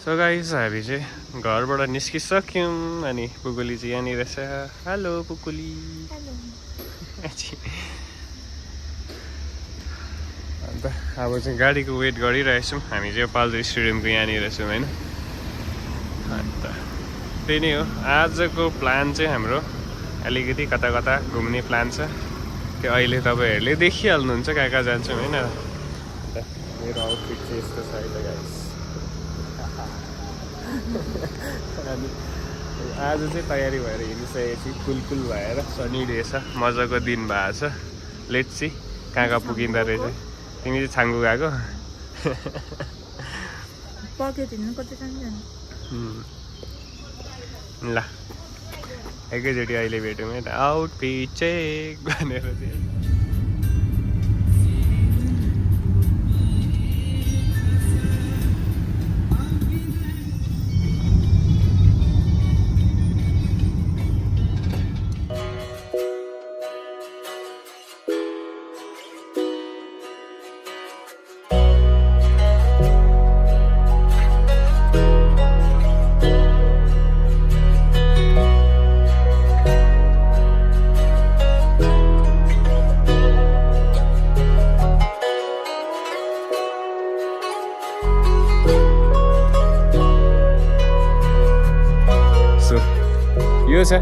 So guys हामी चाहिँ घरबाट निस्किसक्यौँ अनि पुकुली चाहिँ यहाँनिर रहेछ। हेलो पुकुली। अन्त अब चाहिँ गाडीको वेट गरिरहेछौँ। हामी चाहिँ पाल्जर स्टेडियमको यहाँनिर छौँ होइन। अन्त त्यही नै हो आजको प्लान चाहिँ हाम्रो। अलिकति कता कता घुम्ने प्लान छ। त्यो अहिले तपाईँहरूले देखिहाल्नुहुन्छ कहाँ कहाँ जान्छौँ होइन। मेरो आउटफिट चाहिँ यस्तो छ अहिले गाइस। अनि आज चाहिँ तयारी भएर हिँडिसकेपछि कुल भएर सनी डे छ, मजाको दिन भएको छ। लेट्स सी कहाँ कहाँ पुगिँदो रहेछ। तिमी चाहिँ छाङ्गु गएको ल एकैचोटि अहिले भेट्यौँ है त। आउटफिट चेक भनेर चाहिँ यो छ।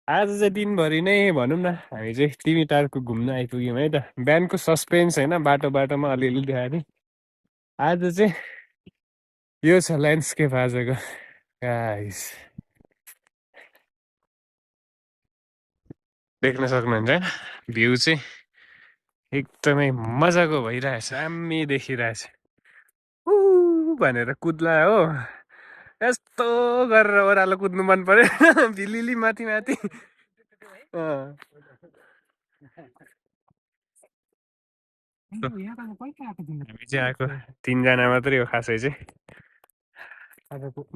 आज चाहिँ दिनभरि नै भनौँ न हामी चाहिँ तिमी टारको घुम्न आइपुग्यौँ है त। बिहानको सस्पेन्स होइन, बाटोमा अलिअलि देखाएर आज चाहिँ यो छ ल्यान्डस्केप आजको गाइस। देख्न सक्नुहुन्छ होइन भ्यू चाहिँ एकदमै मजाको भइरहेछ। दामी देखिरहेछ। भनेर कुद्ला हो यस्तो गरेर ओह्रालो कुद्नु मन पर्यो भिलिली माथि माथि। हामी चाहिँ आएको 3 जना मात्रै हो खासै चाहिँ।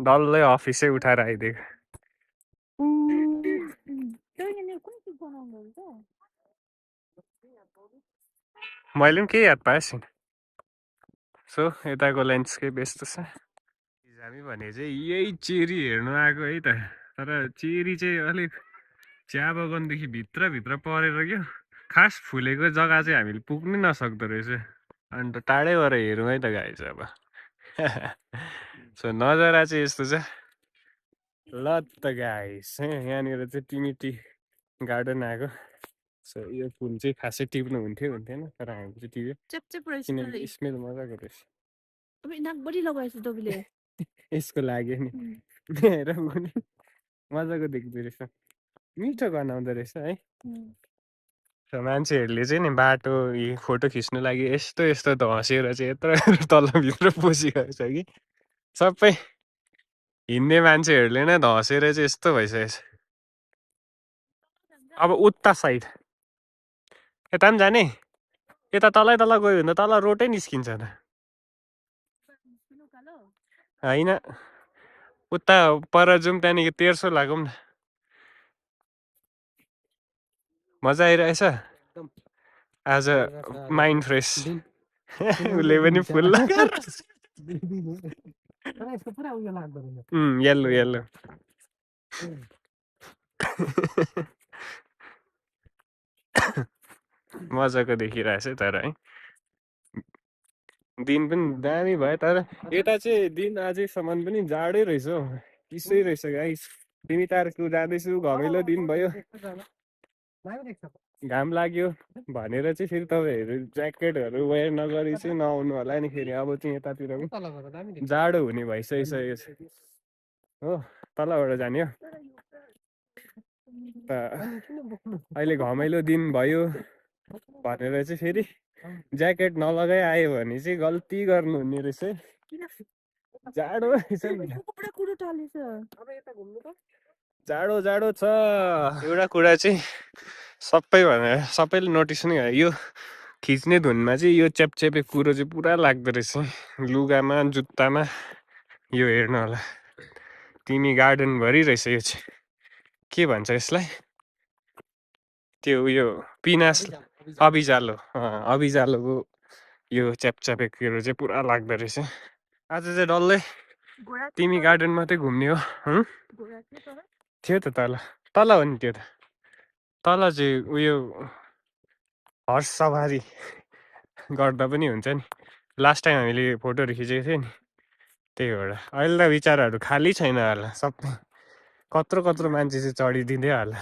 डल्लै अफिसै उठाएर आइदिएको। मैले पनि केही याद पाएँ। सो यताको ल्यान्डस्केप यस्तो छ। हामी भने चाहिँ यही चेरी हेर्नु आएको है त। तर चेरी चाहिँ अलिक चिया बगानदेखि भित्र परेर क्या खास फुलेको जग्गा चाहिँ हामीले पुग्नै नसक्दो रहेछ। अन्त टाढैबाट हेरौँ है त गाइस अब। सो नजारा चाहिँ यस्तो छ। ल त गाइस यहाँनिर चाहिँ टिमी टी गार्डन आएको। सो यो फुल चाहिँ खासै टिप्नु हुन्थेन तर हामी चाहिँ टिप्यो किनकि स्मेल मजाको रहेछ। यसको लागि नि हेर मजाको देख्दो रहेछ, मिठो गनाउँदो रहेछ है। मान्छेहरूले चाहिँ नि बाटो फोटो खिच्नु लागि यस्तो धसेर चाहिँ यत्रो तलभित्र पसिरहेको छ कि सबै हिँड्ने मान्छेहरूले नै धसेर चाहिँ यस्तो भइसकेको छ। अब उता साइड यता पनि जाने, यता तल गयो भने त तल रोडै निस्किन्छ त होइन। उता पर जाउँ त्यहाँदेखि 1300 लागौँ न। मजा आइरहेछ आज, माइन्ड फ्रेस। उसले पनि फुल येल्लो मजाको देखिरहेछ तर है। दिन पनि दामी भयो तर यता चाहिँ दिन आजैसम्म पनि जाडै रहेछ हौ, चिसै रहेछ गाइस। तिमी टारको जाँदैछु घमिलो दिन भयो, घाम लाग्यो भनेर चाहिँ फेरि तपाईँहरू ज्याकेटहरू वेयर नगरी चाहिँ नआउनु होला नि। फेरि अब चाहिँ यतातिर जाडो हुने भइसकिसकेको छ हो। तलबाट जाने हो त अहिले घमाइलो दिन भयो भनेर चाहिँ फेरि ज्याकेट नलगाइ आयो भने चाहिँ गल्ती गर्नुहुने रहेछ है। जाडो जाडो छ। एउटा कुरा चाहिँ सबैले नोटिस नै गर्यो, यो खिच्ने धुनमा चाहिँ यो च्यापच्यापे कुरो चाहिँ पुरा लाग्दो रहेछ लुगामा जुत्तामा। यो हेर्नु होला तिमी गार्डनभरि रहेछ यो चाहिँ। के भन्छ यसलाई, त्यो उयो पिनास अबिजालोको यो च्यापच्यापे कुरो चाहिँ पुरा लाग्दो रहेछ। आज चाहिँ डल्लै तिमी गार्डन मात्रै घुम्ने हो थियो त तल तल हो नि त्यो त तल चाहिँ उयो हर्स सवारी गर्दा पनि हुन्छ नि लास्ट टाइम हामीले फोटोहरू खिचेको थियो नि त्यही भएर अहिले त विचाराहरू खाली छैन होला सबै कत्रो कत्रो मान्छे चाहिँ चढिदिँदै होला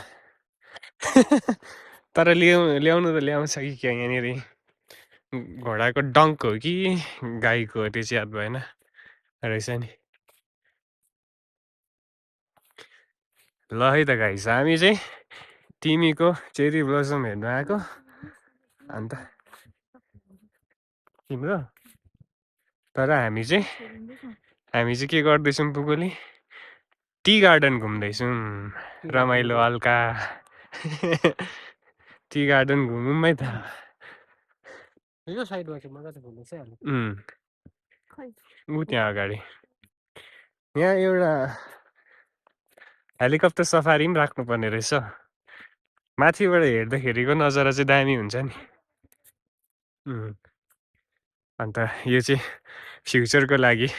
तर ल्याउनु त ल्याउँछ कि क्या यहाँनिर घोडाको डङ्क हो कि गाईको हो त्यो चाहिँ याद भएन रहेछ नि ल है त गाइस हामी चाहिँ तिमीको चेरी ब्लसम हेर्नु आएको अन्त तिम्रो तर हामी चाहिँ के गर्दैछौँ पुगोली टी गार्डन घुम्दैछौँ रमाइलो हल्का टी गार्डन घुमौँ है त यो साइडमा चाहिँ मजाले घुम्नु चाहिँ ऊ त्यहाँ अगाडि यहाँ एउटा हेलिकप्टर सफारी पनि राख्नुपर्ने रहेछ माथिबाट हेर्दाखेरिको नजारा चाहिँ दामी हुन्छ नि अन्त यो चाहिँ फ्युचरको लागि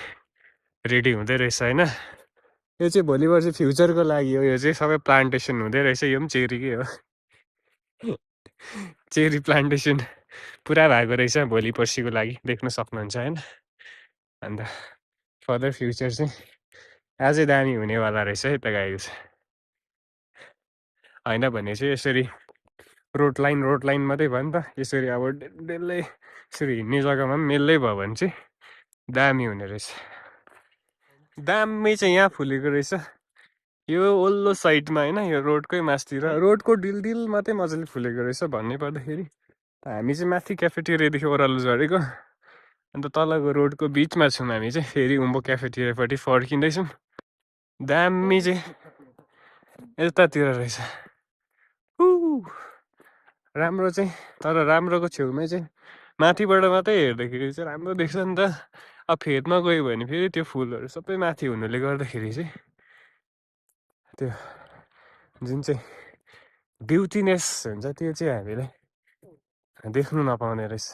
रेडी हुँदै रहेछ होइन यो चाहिँ भोलिबाट चाहिँ फ्युचरको लागि हो यो चाहिँ सबै प्लान्टेसन हुँदै रहेछ यो पनि चेरीकै हो चेरी प्लान्टेसन पुरा भएको रहेछ भोलि पर्सिको लागि देख्न सक्नुहुन्छ होइन अन्त फर्दर फ्युचर चाहिँ अझै दामी हुनेवाला रहेछ है त गाइस होइन भने चाहिँ यसरी रोड लाइन मात्रै भयो नि त यसरी अब डल्लै यसरी हिँड्ने जग्गामा पनि मेल्लै भयो भने चाहिँ दामी हुने रहेछ दामी चाहिँ यहाँ फुलेको रहेछ यो ओल्लो साइडमा होइन यो रोडकै मासतिर रोडको डिल मात्रै मजाले फुलेको रहेछ भन्नै पर्दाखेरि हामी चाहिँ माथि क्याफेटेरियादेखि ओह्रालो झरेको अन्त तलको रोडको बिचमा छौँ हामी चाहिँ फेरि उँभो क्याफेटेरियापट्टि फर्किँदैछौँ दामी चाहिँ यतातिर रहेछ राम्रो चाहिँ तर राम्रोको छेउमै चाहिँ माथिबाट मात्रै हेर्दाखेरि चाहिँ राम्रो देख्छ नि त अब फेदमा गयो भने फेरि त्यो फुलहरू सबै माथि हुनुले गर्दाखेरि चाहिँ त्यो जुन चाहिँ ब्युटिनेस हुन्छ त्यो चाहिँ हामीले देख्नु नपाउने रहेछ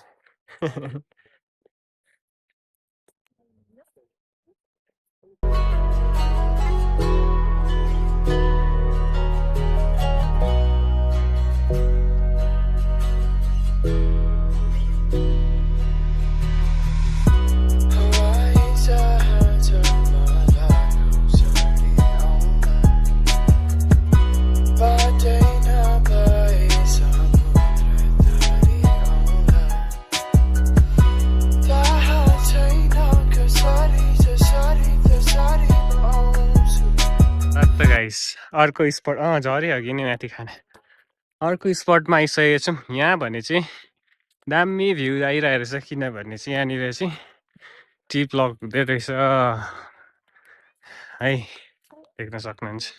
अर्को स्पट झऱ्यो अघि नै माथि खाना अर्को स्पटमा आइसकेको छौँ यहाँ भने चाहिँ दामी भ्यू आइरहेको रहेछ किनभने चाहिँ यहाँनिर चाहिँ टी प्लक हुँदै रहेछ है देख्न सक्नुहुन्छ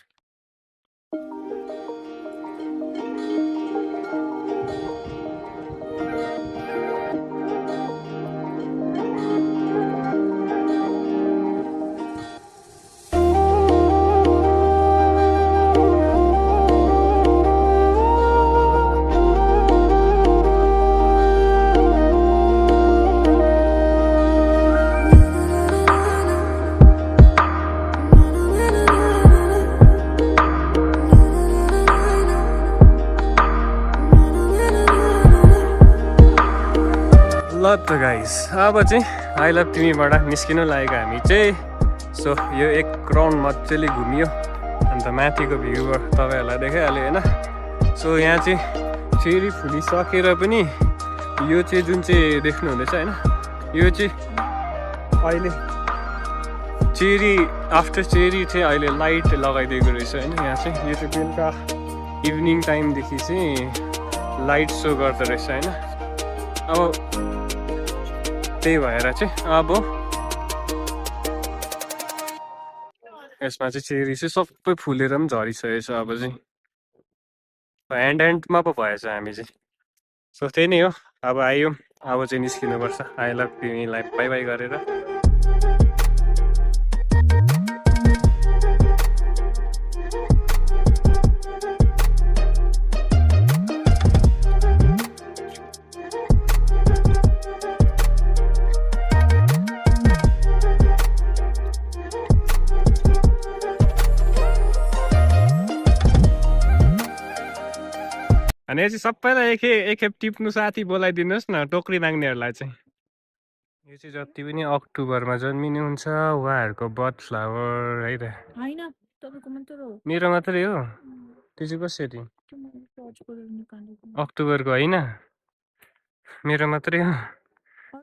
ल त गाइस अब चाहिँ आई लभ तिमीबाट निस्किनु लागेको हामी चाहिँ सो यो एक राउन्ड मजाले घुमियो अन्त माथिको भ्यू तपाईँहरूलाई देखाइहाल्यो होइन सो यहाँ चाहिँ चेरी फुलिसकेर पनि यो चाहिँ जुन चाहिँ देख्नुहुँदैछ होइन यो चाहिँ अहिले चेरी आफ्टर चेरी चाहिँ अहिले लाइट लगाइदिएको रहेछ होइन यहाँ चाहिँ यो चाहिँ बेलुका इभिनिङ टाइमदेखि चाहिँ लाइट सो गर्दो रहेछ होइन अब त्यही भएर चाहिँ अब यसमा चाहिँ चेरी चाहिँ सबै फुलेर पनि झरिसकेको छ अब चाहिँ ह्यान्डमा पो भएछ हामी चाहिँ सो त्यही नै हो अब आयो अब चाहिँ निस्किनुपर्छ आई लभ तिमीलाई बाई बाई गरेर भनेपछि सबैलाई एकखेप टिप्नु साथी बोलाइदिनुहोस् न टोकरी माग्नेहरूलाई चाहिँ। यो चाहिँ जति पनि अक्टोबरमा जन्मिने हुन्छ उहाँहरूको बर्थ फ्लावर है त। मेरो मात्रै हो त्यो चाहिँ कसरी अक्टोबरको होइन मेरो मात्रै हो